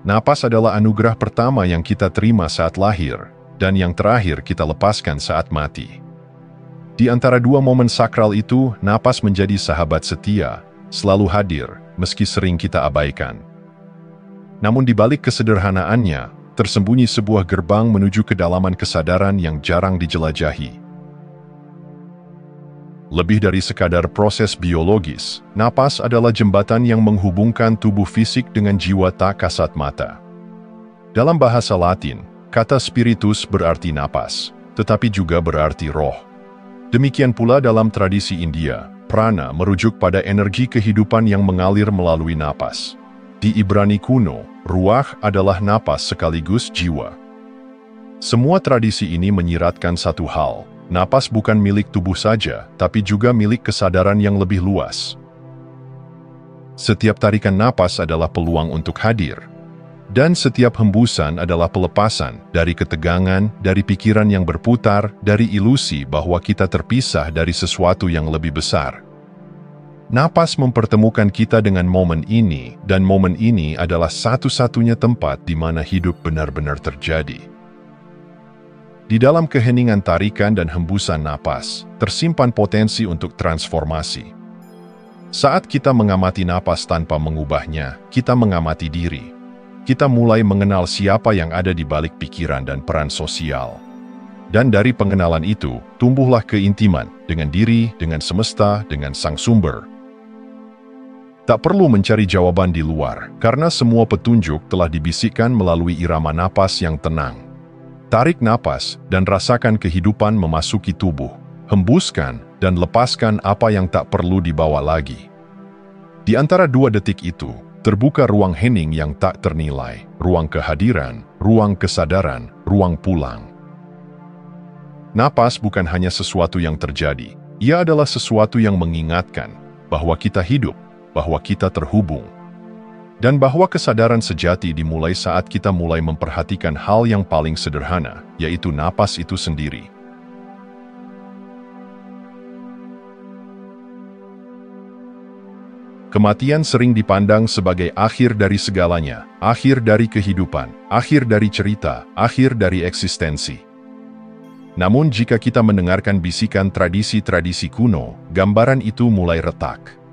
Napas adalah anugerah pertama yang kita terima saat lahir, dan yang terakhir kita lepaskan saat mati. Di antara dua momen sakral itu, napas menjadi sahabat setia, selalu hadir, meski sering kita abaikan. Namun di balik kesederhanaannya, tersembunyi sebuah gerbang menuju kedalaman kesadaran yang jarang dijelajahi. Lebih dari sekadar proses biologis, napas adalah jembatan yang menghubungkan tubuh fisik dengan jiwa tak kasat mata. Dalam bahasa Latin, kata spiritus berarti napas, tetapi juga berarti roh. Demikian pula dalam tradisi India, prana merujuk pada energi kehidupan yang mengalir melalui napas. Di Ibrani kuno, ruah adalah napas sekaligus jiwa. Semua tradisi ini menyiratkan satu hal. Napas bukan milik tubuh saja, tapi juga milik kesadaran yang lebih luas. Setiap tarikan napas adalah peluang untuk hadir. Dan setiap hembusan adalah pelepasan dari ketegangan, dari pikiran yang berputar, dari ilusi bahwa kita terpisah dari sesuatu yang lebih besar. Napas mempertemukan kita dengan momen ini, dan momen ini adalah satu-satunya tempat di mana hidup benar-benar terjadi. Di dalam keheningan tarikan dan hembusan napas, tersimpan potensi untuk transformasi. Saat kita mengamati napas tanpa mengubahnya, kita mengamati diri. Kita mulai mengenal siapa yang ada di balik pikiran dan peran sosial. Dan dari pengenalan itu, tumbuhlah keintiman dengan diri, dengan semesta, dengan sang sumber. Tak perlu mencari jawaban di luar, karena semua petunjuk telah dibisikkan melalui irama napas yang tenang. Tarik napas dan rasakan kehidupan memasuki tubuh. Hembuskan dan lepaskan apa yang tak perlu dibawa lagi. Di antara 2 detik itu, terbuka ruang hening yang tak ternilai, ruang kehadiran, ruang kesadaran, ruang pulang. Napas bukan hanya sesuatu yang terjadi, ia adalah sesuatu yang mengingatkan bahwa kita hidup, bahwa kita terhubung. Dan bahwa kesadaran sejati dimulai saat kita mulai memperhatikan hal yang paling sederhana, yaitu napas itu sendiri. Kematian sering dipandang sebagai akhir dari segalanya, akhir dari kehidupan, akhir dari cerita, akhir dari eksistensi. Namun jika kita mendengarkan bisikan tradisi-tradisi kuno, gambaran itu mulai retak.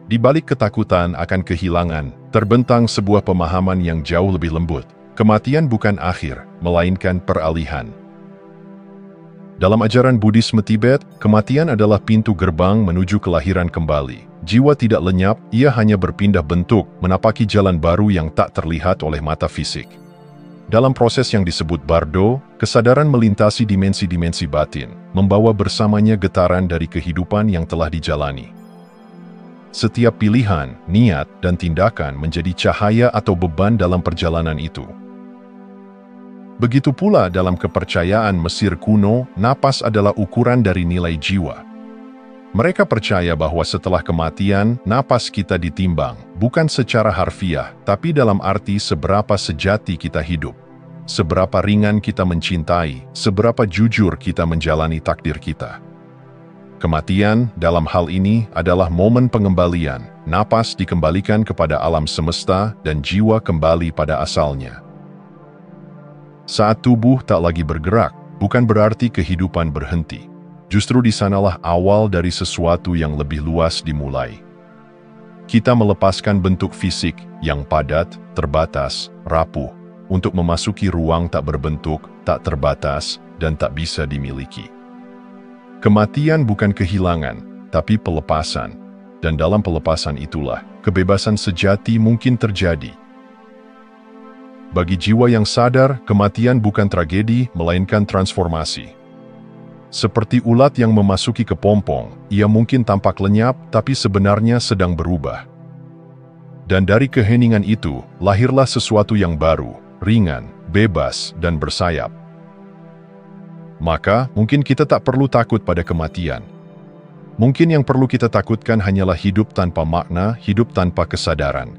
Di balik ketakutan akan kehilangan, terbentang sebuah pemahaman yang jauh lebih lembut. Kematian bukan akhir, melainkan peralihan. Dalam ajaran Buddhisme Tibet, kematian adalah pintu gerbang menuju kelahiran kembali. Jiwa tidak lenyap, ia hanya berpindah bentuk, menapaki jalan baru yang tak terlihat oleh mata fisik. Dalam proses yang disebut bardo, kesadaran melintasi dimensi-dimensi batin, membawa bersamanya getaran dari kehidupan yang telah dijalani. Setiap pilihan, niat, dan tindakan menjadi cahaya atau beban dalam perjalanan itu. Begitu pula dalam kepercayaan Mesir kuno, napas adalah ukuran dari nilai jiwa. Mereka percaya bahwa setelah kematian, napas kita ditimbang, bukan secara harfiah, tapi dalam arti seberapa sejati kita hidup. Seberapa ringan kita mencintai, seberapa jujur kita menjalani takdir kita. Kematian, dalam hal ini, adalah momen pengembalian. Napas dikembalikan kepada alam semesta dan jiwa kembali pada asalnya. Saat tubuh tak lagi bergerak, bukan berarti kehidupan berhenti. Justru di sanalah awal dari sesuatu yang lebih luas dimulai. Kita melepaskan bentuk fisik yang padat, terbatas, rapuh, untuk memasuki ruang tak berbentuk, tak terbatas, dan tak bisa dimiliki. Kematian bukan kehilangan, tapi pelepasan. Dan dalam pelepasan itulah, kebebasan sejati mungkin terjadi. Bagi jiwa yang sadar, kematian bukan tragedi, melainkan transformasi. Seperti ulat yang memasuki kepompong, ia mungkin tampak lenyap, tapi sebenarnya sedang berubah. Dan dari keheningan itu, lahirlah sesuatu yang baru, ringan, bebas, dan bersayap. Maka, mungkin kita tak perlu takut pada kematian. Mungkin yang perlu kita takutkan hanyalah hidup tanpa makna, hidup tanpa kesadaran.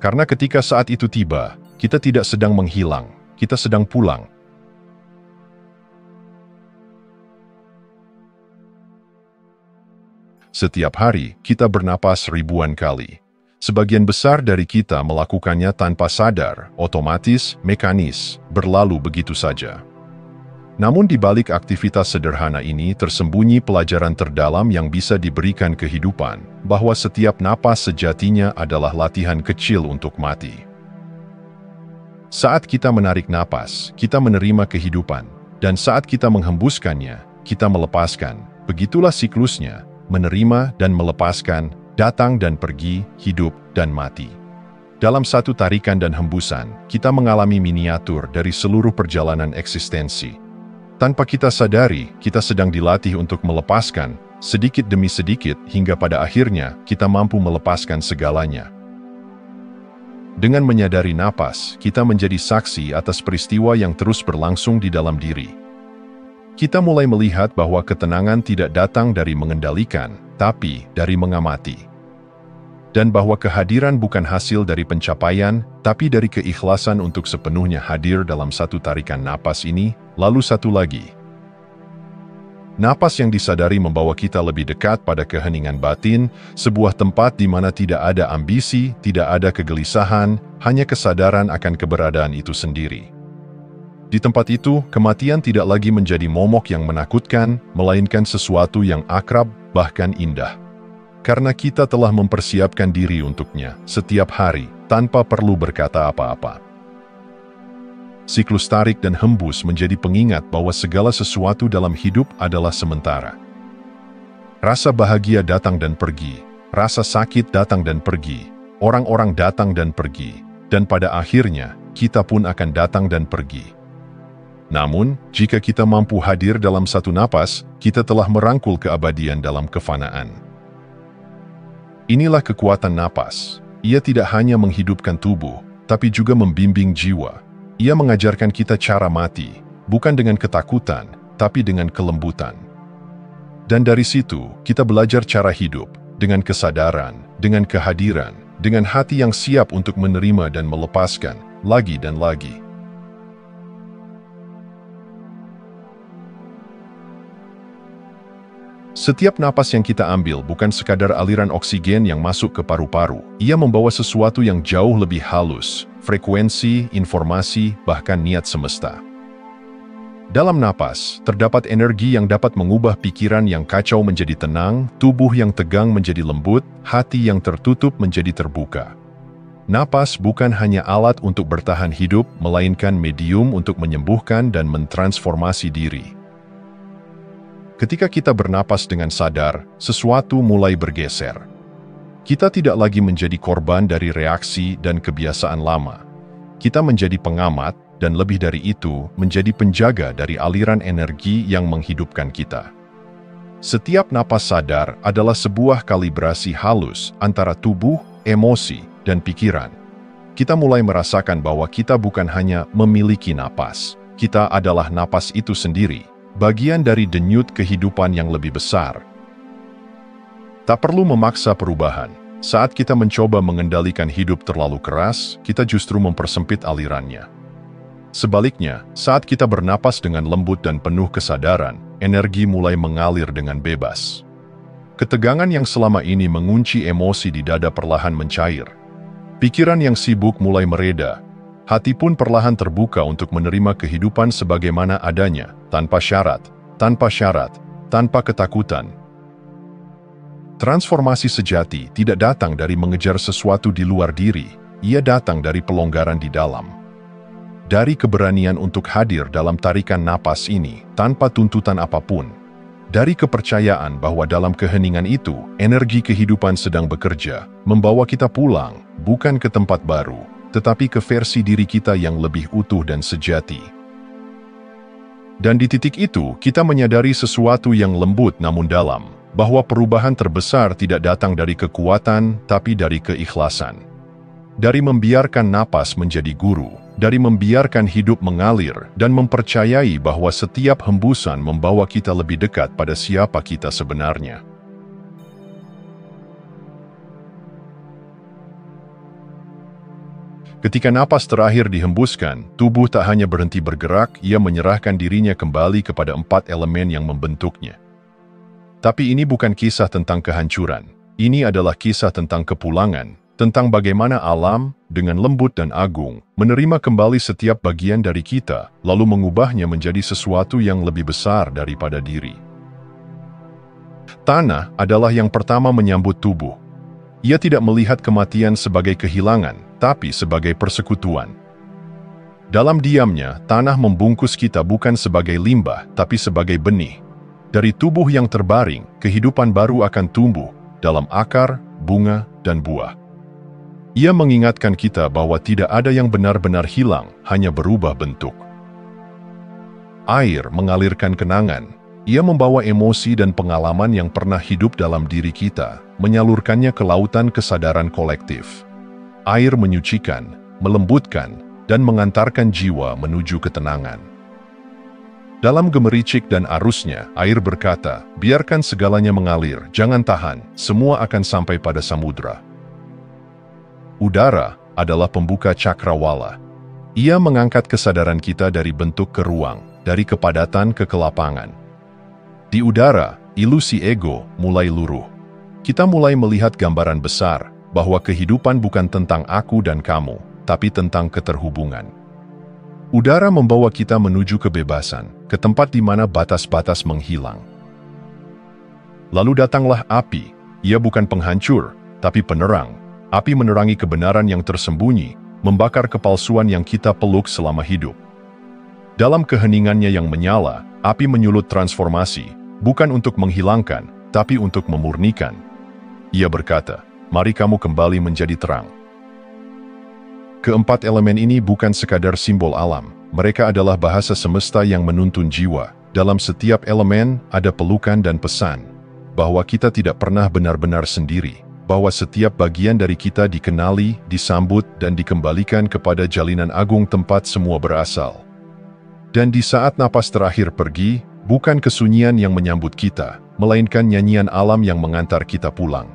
Karena ketika saat itu tiba, kita tidak sedang menghilang, kita sedang pulang. Setiap hari, kita bernapas ribuan kali. Sebagian besar dari kita melakukannya tanpa sadar, otomatis, mekanis, berlalu begitu saja. Namun di balik aktivitas sederhana ini tersembunyi pelajaran terdalam yang bisa diberikan kehidupan, bahwa setiap napas sejatinya adalah latihan kecil untuk mati. Saat kita menarik napas, kita menerima kehidupan, dan saat kita menghembuskannya, kita melepaskan. Begitulah siklusnya, menerima dan melepaskan, datang dan pergi, hidup dan mati. Dalam satu tarikan dan hembusan, kita mengalami miniatur dari seluruh perjalanan eksistensi. Tanpa kita sadari, kita sedang dilatih untuk melepaskan, sedikit demi sedikit, hingga pada akhirnya kita mampu melepaskan segalanya. Dengan menyadari napas, kita menjadi saksi atas peristiwa yang terus berlangsung di dalam diri. Kita mulai melihat bahwa ketenangan tidak datang dari mengendalikan, tapi dari mengamati. Dan bahwa kehadiran bukan hasil dari pencapaian, tapi dari keikhlasan untuk sepenuhnya hadir dalam satu tarikan napas ini, lalu satu lagi. Napas yang disadari membawa kita lebih dekat pada keheningan batin, sebuah tempat di mana tidak ada ambisi, tidak ada kegelisahan, hanya kesadaran akan keberadaan itu sendiri. Di tempat itu, kematian tidak lagi menjadi momok yang menakutkan, melainkan sesuatu yang akrab, bahkan indah. Karena kita telah mempersiapkan diri untuknya setiap hari, tanpa perlu berkata apa-apa. Siklus tarik dan hembus menjadi pengingat bahwa segala sesuatu dalam hidup adalah sementara. Rasa bahagia datang dan pergi, rasa sakit datang dan pergi, orang-orang datang dan pergi, dan pada akhirnya, kita pun akan datang dan pergi. Namun, jika kita mampu hadir dalam satu napas, kita telah merangkul keabadian dalam kefanaan. Inilah kekuatan napas. Ia tidak hanya menghidupkan tubuh, tapi juga membimbing jiwa. Ia mengajarkan kita cara mati, bukan dengan ketakutan, tapi dengan kelembutan. Dan dari situ, kita belajar cara hidup, dengan kesadaran, dengan kehadiran, dengan hati yang siap untuk menerima dan melepaskan, lagi dan lagi. Setiap napas yang kita ambil bukan sekadar aliran oksigen yang masuk ke paru-paru. Ia membawa sesuatu yang jauh lebih halus, frekuensi, informasi, bahkan niat semesta. Dalam napas, terdapat energi yang dapat mengubah pikiran yang kacau menjadi tenang, tubuh yang tegang menjadi lembut, hati yang tertutup menjadi terbuka. Napas bukan hanya alat untuk bertahan hidup, melainkan medium untuk menyembuhkan dan mentransformasi diri. Ketika kita bernapas dengan sadar, sesuatu mulai bergeser. Kita tidak lagi menjadi korban dari reaksi dan kebiasaan lama. Kita menjadi pengamat, dan lebih dari itu, menjadi penjaga dari aliran energi yang menghidupkan kita. Setiap napas sadar adalah sebuah kalibrasi halus antara tubuh, emosi, dan pikiran. Kita mulai merasakan bahwa kita bukan hanya memiliki napas. Kita adalah napas itu sendiri. Bagian dari denyut kehidupan yang lebih besar. Tak perlu memaksa perubahan. Saat kita mencoba mengendalikan hidup terlalu keras, kita justru mempersempit alirannya. Sebaliknya, saat kita bernapas dengan lembut dan penuh kesadaran, energi mulai mengalir dengan bebas. Ketegangan yang selama ini mengunci emosi di dada perlahan mencair. Pikiran yang sibuk mulai mereda. Hati pun perlahan terbuka untuk menerima kehidupan sebagaimana adanya, tanpa syarat, tanpa ketakutan. Transformasi sejati tidak datang dari mengejar sesuatu di luar diri, ia datang dari pelonggaran di dalam. Dari keberanian untuk hadir dalam tarikan napas ini, tanpa tuntutan apapun. Dari kepercayaan bahwa dalam keheningan itu, energi kehidupan sedang bekerja, membawa kita pulang, bukan ke tempat baru, tetapi ke versi diri kita yang lebih utuh dan sejati. Dan di titik itu, kita menyadari sesuatu yang lembut namun dalam, bahwa perubahan terbesar tidak datang dari kekuatan, tapi dari keikhlasan. Dari membiarkan napas menjadi guru, dari membiarkan hidup mengalir, dan mempercayai bahwa setiap hembusan membawa kita lebih dekat pada siapa kita sebenarnya. Ketika napas terakhir dihembuskan, tubuh tak hanya berhenti bergerak, ia menyerahkan dirinya kembali kepada 4 elemen yang membentuknya. Tapi ini bukan kisah tentang kehancuran. Ini adalah kisah tentang kepulangan, tentang bagaimana alam, dengan lembut dan agung, menerima kembali setiap bagian dari kita, lalu mengubahnya menjadi sesuatu yang lebih besar daripada diri. Tanah adalah yang pertama menyambut tubuh. Ia tidak melihat kematian sebagai kehilangan, tapi sebagai persekutuan. Dalam diamnya, tanah membungkus kita bukan sebagai limbah, tapi sebagai benih. Dari tubuh yang terbaring, kehidupan baru akan tumbuh dalam akar, bunga, dan buah. Ia mengingatkan kita bahwa tidak ada yang benar-benar hilang, hanya berubah bentuk. Air mengalirkan kenangan. Ia membawa emosi dan pengalaman yang pernah hidup dalam diri kita, menyalurkannya ke lautan kesadaran kolektif. Air menyucikan, melembutkan, dan mengantarkan jiwa menuju ketenangan. Dalam gemericik dan arusnya, air berkata, biarkan segalanya mengalir, jangan tahan, semua akan sampai pada samudra. Udara adalah pembuka cakrawala. Ia mengangkat kesadaran kita dari bentuk ke ruang, dari kepadatan ke kelapangan. Di udara, ilusi ego mulai luruh. Kita mulai melihat gambaran besar, bahwa kehidupan bukan tentang aku dan kamu, tapi tentang keterhubungan. Udara membawa kita menuju kebebasan, ke tempat di mana batas-batas menghilang. Lalu datanglah api. Ia bukan penghancur, tapi penerang. Api menerangi kebenaran yang tersembunyi, membakar kepalsuan yang kita peluk selama hidup. Dalam keheningannya yang menyala, api menyulut transformasi, bukan untuk menghilangkan, tapi untuk memurnikan. Ia berkata, mari kamu kembali menjadi terang. Keempat elemen ini bukan sekadar simbol alam, mereka adalah bahasa semesta yang menuntun jiwa. Dalam setiap elemen ada pelukan dan pesan, bahwa kita tidak pernah benar-benar sendiri. Bahwa setiap bagian dari kita dikenali, disambut, dan dikembalikan kepada jalinan agung tempat semua berasal. Dan di saat napas terakhir pergi, bukan kesunyian yang menyambut kita, melainkan nyanyian alam yang mengantar kita pulang.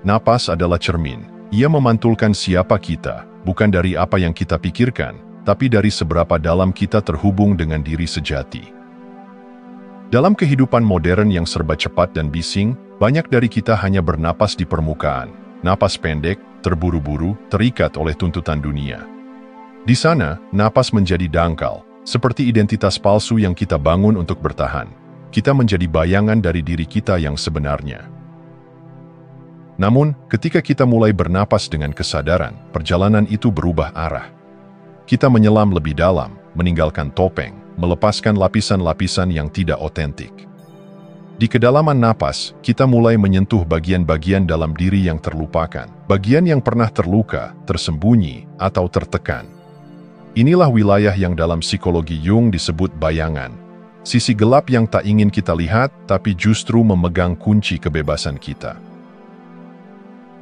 Napas adalah cermin. Ia memantulkan siapa kita, bukan dari apa yang kita pikirkan, tapi dari seberapa dalam kita terhubung dengan diri sejati. Dalam kehidupan modern yang serba cepat dan bising, banyak dari kita hanya bernapas di permukaan. Napas pendek, terburu-buru, terikat oleh tuntutan dunia. Di sana, napas menjadi dangkal, seperti identitas palsu yang kita bangun untuk bertahan. Kita menjadi bayangan dari diri kita yang sebenarnya. Namun, ketika kita mulai bernapas dengan kesadaran, perjalanan itu berubah arah. Kita menyelam lebih dalam, meninggalkan topeng, melepaskan lapisan-lapisan yang tidak otentik. Di kedalaman napas, kita mulai menyentuh bagian-bagian dalam diri yang terlupakan, bagian yang pernah terluka, tersembunyi, atau tertekan. Inilah wilayah yang dalam psikologi Jung disebut bayangan. Sisi gelap yang tak ingin kita lihat, tapi justru memegang kunci kebebasan kita.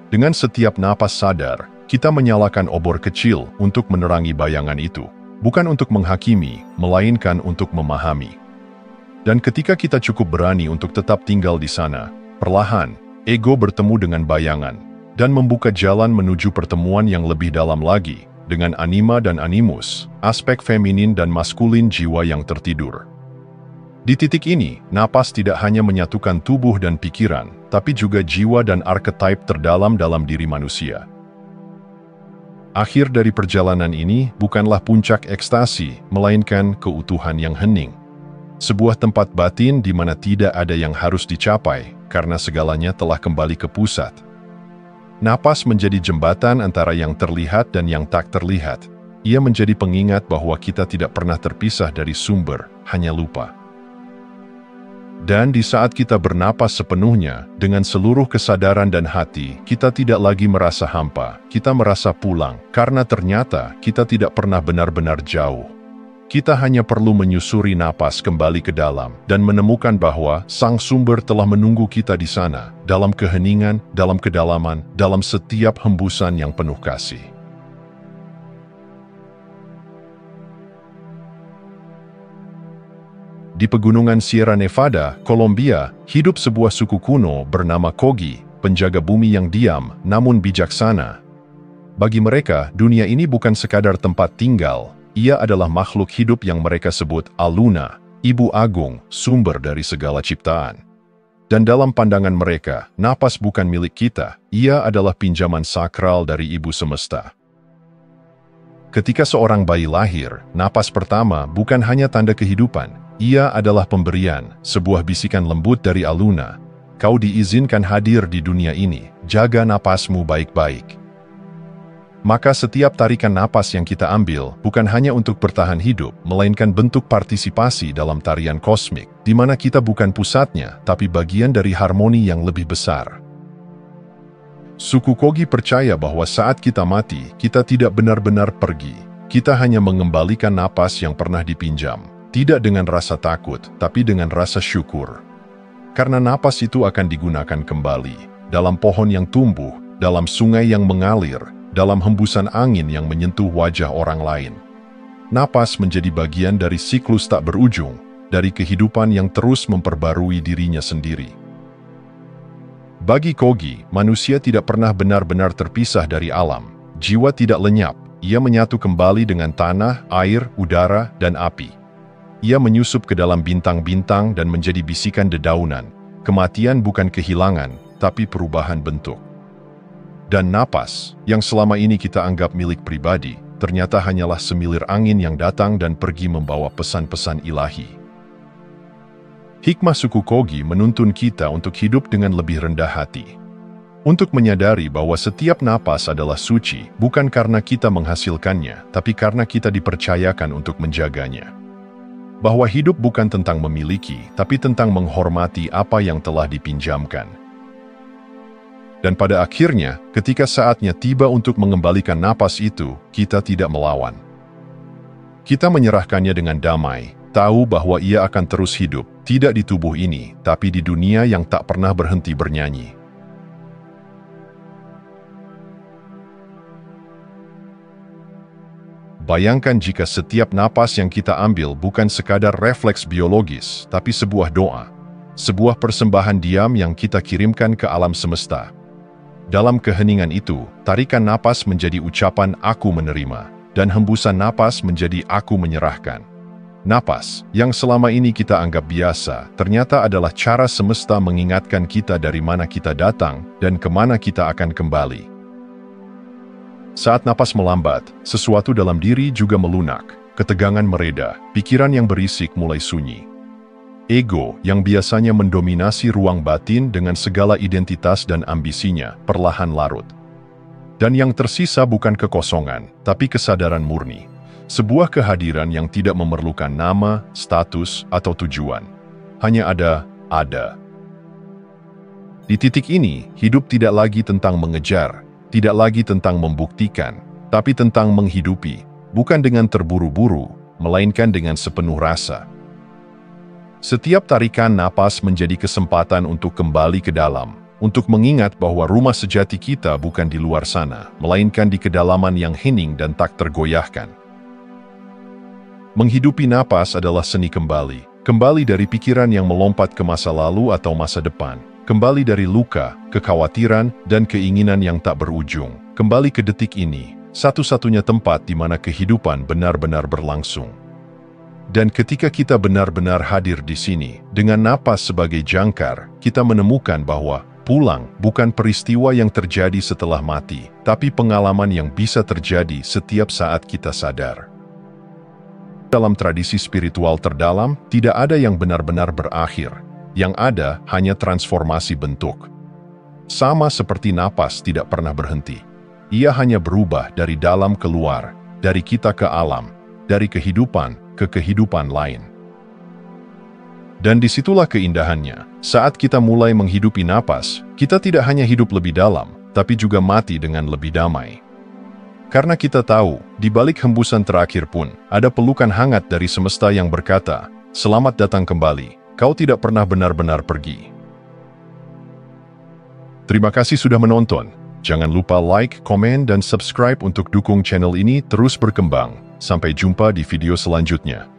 Dengan setiap napas sadar, kita menyalakan obor kecil untuk menerangi bayangan itu. Bukan untuk menghakimi, melainkan untuk memahami. Dan ketika kita cukup berani untuk tetap tinggal di sana, perlahan, ego bertemu dengan bayangan, dan membuka jalan menuju pertemuan yang lebih dalam lagi, dengan anima dan animus, aspek feminin dan maskulin jiwa yang tertidur. Di titik ini, napas tidak hanya menyatukan tubuh dan pikiran, tapi juga jiwa dan archetype terdalam dalam diri manusia. Akhir dari perjalanan ini bukanlah puncak ekstasi, melainkan keutuhan yang hening. Sebuah tempat batin di mana tidak ada yang harus dicapai, karena segalanya telah kembali ke pusat. Napas menjadi jembatan antara yang terlihat dan yang tak terlihat. Ia menjadi pengingat bahwa kita tidak pernah terpisah dari sumber, hanya lupa. Dan di saat kita bernapas sepenuhnya, dengan seluruh kesadaran dan hati, kita tidak lagi merasa hampa, kita merasa pulang, karena ternyata kita tidak pernah benar-benar jauh. Kita hanya perlu menyusuri napas kembali ke dalam, dan menemukan bahwa sang sumber telah menunggu kita di sana, dalam keheningan, dalam kedalaman, dalam setiap hembusan yang penuh kasih. Di pegunungan Sierra Nevada, Kolombia, hidup sebuah suku kuno bernama Kogi, penjaga bumi yang diam namun bijaksana. Bagi mereka, dunia ini bukan sekadar tempat tinggal, ia adalah makhluk hidup yang mereka sebut Aluna, Ibu Agung, sumber dari segala ciptaan. Dan dalam pandangan mereka, napas bukan milik kita, ia adalah pinjaman sakral dari Ibu Semesta. Ketika seorang bayi lahir, napas pertama bukan hanya tanda kehidupan, ia adalah pemberian, sebuah bisikan lembut dari Aluna. Kau diizinkan hadir di dunia ini, jaga napasmu baik-baik. Maka setiap tarikan napas yang kita ambil bukan hanya untuk bertahan hidup, melainkan bentuk partisipasi dalam tarian kosmik, di mana kita bukan pusatnya, tapi bagian dari harmoni yang lebih besar. Suku Kogi percaya bahwa saat kita mati, kita tidak benar-benar pergi. Kita hanya mengembalikan napas yang pernah dipinjam, tidak dengan rasa takut, tapi dengan rasa syukur. Karena napas itu akan digunakan kembali, dalam pohon yang tumbuh, dalam sungai yang mengalir, dalam hembusan angin yang menyentuh wajah orang lain. Napas menjadi bagian dari siklus tak berujung, dari kehidupan yang terus memperbarui dirinya sendiri. Bagi Kogi, manusia tidak pernah benar-benar terpisah dari alam. Jiwa tidak lenyap, ia menyatu kembali dengan tanah, air, udara, dan api. Ia menyusup ke dalam bintang-bintang dan menjadi bisikan dedaunan. Kematian bukan kehilangan, tapi perubahan bentuk. Dan napas, yang selama ini kita anggap milik pribadi, ternyata hanyalah semilir angin yang datang dan pergi membawa pesan-pesan ilahi. Hikmah suku Kogi menuntun kita untuk hidup dengan lebih rendah hati. Untuk menyadari bahwa setiap napas adalah suci, bukan karena kita menghasilkannya, tapi karena kita dipercayakan untuk menjaganya. Bahwa hidup bukan tentang memiliki, tapi tentang menghormati apa yang telah dipinjamkan. Dan pada akhirnya, ketika saatnya tiba untuk mengembalikan napas itu, kita tidak melawan. Kita menyerahkannya dengan damai, tahu bahwa ia akan terus hidup, tidak di tubuh ini, tapi di dunia yang tak pernah berhenti bernyanyi. Bayangkan jika setiap napas yang kita ambil bukan sekadar refleks biologis, tapi sebuah doa, sebuah persembahan diam yang kita kirimkan ke alam semesta. Dalam keheningan itu, tarikan napas menjadi ucapan "aku menerima", dan hembusan napas menjadi "aku menyerahkan". Napas, yang selama ini kita anggap biasa, ternyata adalah cara semesta mengingatkan kita dari mana kita datang dan kemana kita akan kembali. Saat napas melambat, sesuatu dalam diri juga melunak, ketegangan mereda, pikiran yang berisik mulai sunyi. Ego, yang biasanya mendominasi ruang batin dengan segala identitas dan ambisinya, perlahan larut. Dan yang tersisa bukan kekosongan, tapi kesadaran murni. Sebuah kehadiran yang tidak memerlukan nama, status, atau tujuan. Hanya ada. Di titik ini, hidup tidak lagi tentang mengejar, tidak lagi tentang membuktikan, tapi tentang menghidupi, bukan dengan terburu-buru, melainkan dengan sepenuh rasa. Setiap tarikan napas menjadi kesempatan untuk kembali ke dalam, untuk mengingat bahwa rumah sejati kita bukan di luar sana, melainkan di kedalaman yang hening dan tak tergoyahkan. Menghidupi napas adalah seni kembali dari pikiran yang melompat ke masa lalu atau masa depan, kembali dari luka, kekhawatiran, dan keinginan yang tak berujung, kembali ke detik ini, satu-satunya tempat di mana kehidupan benar-benar berlangsung. Dan ketika kita benar-benar hadir di sini, dengan napas sebagai jangkar, kita menemukan bahwa pulang bukan peristiwa yang terjadi setelah mati, tapi pengalaman yang bisa terjadi setiap saat kita sadar. Dalam tradisi spiritual terdalam, tidak ada yang benar-benar berakhir. Yang ada hanya transformasi bentuk. Sama seperti napas tidak pernah berhenti. Ia hanya berubah dari dalam keluar, dari kita ke alam, dari kehidupan ke kehidupan lain. Dan disitulah keindahannya. Saat kita mulai menghidupi napas, kita tidak hanya hidup lebih dalam, tapi juga mati dengan lebih damai. Karena kita tahu, di balik hembusan terakhir pun, ada pelukan hangat dari semesta yang berkata, "Selamat datang kembali, kau tidak pernah benar-benar pergi." Terima kasih sudah menonton. Jangan lupa like, komen, dan subscribe untuk dukung channel ini terus berkembang. Sampai jumpa di video selanjutnya.